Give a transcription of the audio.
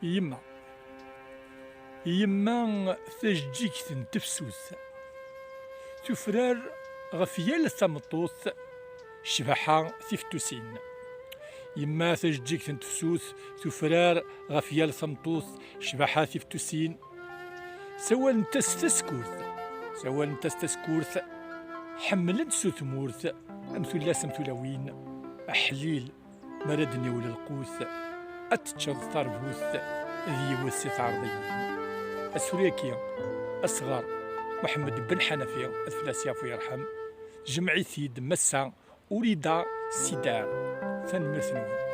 يما يما تجيك تنتفسوس تفرار غفيال ثمطوث شبحة تفتوسين. يما تجيك تنتفسوس تفرار غفيال ثمطوث شبحة تفتوسين. سواء انت ستسكورث حملت سوثمورث امثلا سمثلاوين احليل مردني ولا القوث اتشظ ثربوث ذي وسيط عرضيين. السوريكي اصغر محمد بن حنفي الفلاسيا في يرحم جمعي ثيد مسا اريد سيدار ثن مثنون.